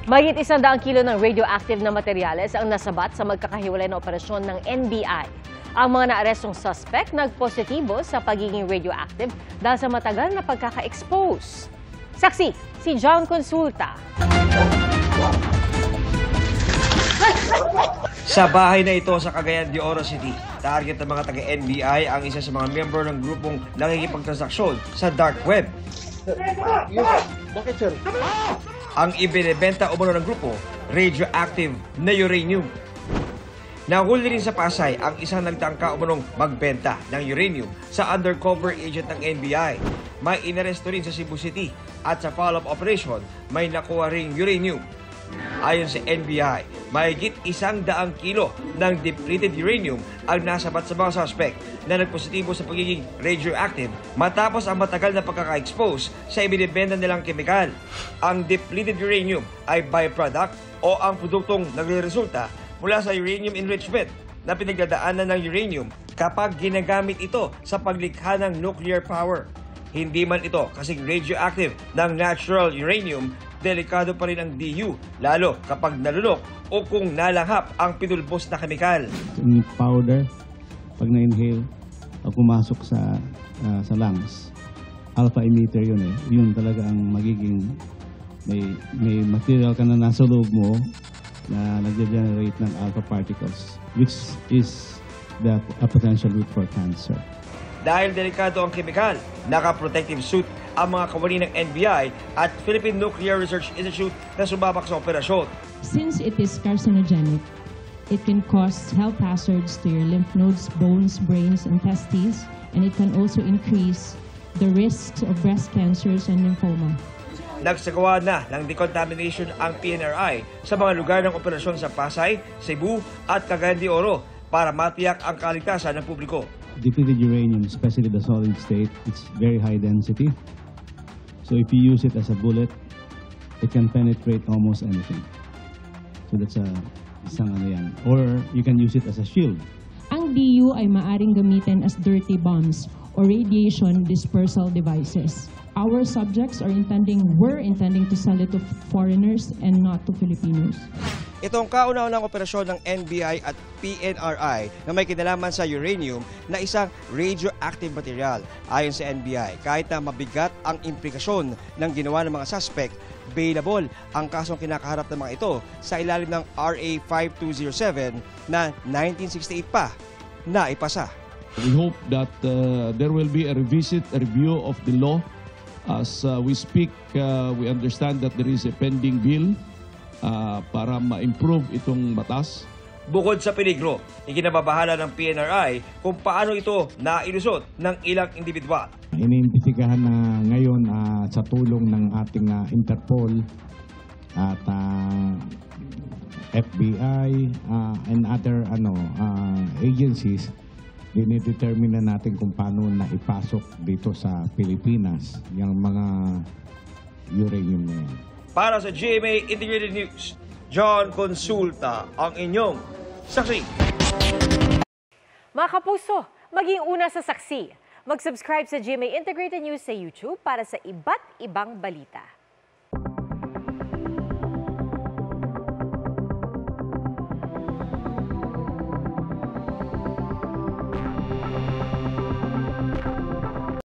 Mahigit 100 kilo ng radioactive na materyales ang nasabat sa magkakahiwalay na operasyon ng NBI. Ang mga naarestong suspect nagpositibo sa pagiging radioactive dahil sa matagal na pagkaka-expose. Saksi, si John Consulta. Sa bahay na ito sa Cagayan de Oro City, target ng mga taga-NBI ang isa sa mga miyembro ng grupong nakikipagtransaksyon sa dark web. Bakit, sir? Ang ibinebenta umano ng grupo, radioactive na uranium. Nahuli rin sa Pasay ang isang nagtangka umanong magbenta ng uranium sa undercover agent ng NBI. May inaresto rin sa Cebu City at sa follow-up operation may nakuha ring uranium. Ayon sa NBI, mahigit 100 kilo ng depleted uranium ang nasabat sa mga suspect na nagpositibo sa pagiging radioactive matapos ang matagal na pagkaka-expose sa ibinibenta nilang kemikal. Ang depleted uranium ay byproduct o ang produktong nagreresulta mula sa uranium enrichment na pinagdadaanan ng uranium kapag ginagamit ito sa paglikha ng nuclear power. Hindi man ito kasing radioactive ng natural uranium, delikado pa rin ang DU, lalo kapag nalunok o kung nalanghap ang pinulbos na kemikal. Yung powder, pag na-inhale, pag pumasok sa lungs, alpha emitter yun eh. Yun talaga ang magiging, may material ka na nasa loob mo na nag-generate ng alpha particles, which is a potential route for cancer. Dahil delikado ang kemikal, naka-protective suit ang mga kawani ng NBI at Philippine Nuclear Research Institute na sumabak sa operasyon. Since it is carcinogenic, it can cause health hazards to your lymph nodes, bones, brains, and testes, and it can also increase the risks of breast cancers and lymphoma. Nagsagawa na ng decontamination ang PNRI sa mga lugar ng operasyon sa Pasay, Cebu at Cagayan de Oro para matiyak ang kaligtasan ng publiko. Depleted uranium, especially the solid state, it's very high density. So if you use it as a bullet, it can penetrate almost anything. So that's isang ano yan. Or you can use it as a shield. Ang DU ay maaring gamitin as dirty bombs or radiation dispersal devices. Our subjects were intending to sell it to foreigners and not to Filipinos. Ito ang kauna-unang operasyon ng NBI at PNRI na may kinalaman sa uranium na isang radioactive material. Ayon sa NBI, kahit na mabigat ang implikasyon ng ginawa ng mga suspect, bailable ang kasong kinakaharap ng mga ito sa ilalim ng RA 5207 na 1968 pa na ipasa. We hope that there will be a review of the law. As we speak, we understand that there is a pending bill para ma-improve itong batas. Bukod sa peligro, ikinababahala ng PNRI kung paano ito nailusot ng ilang individual. Iniimbestigahan na ngayon sa tulong ng ating Interpol at FBI and other agencies, dinidetermine na natin kung paano na ipasok dito sa Pilipinas yung mga uranium na yan. Para sa GMA Integrated News, John Consulta ang inyong saksi. Mga kapuso, maging una sa saksi. Mag-subscribe sa GMA Integrated News sa YouTube para sa iba't ibang balita.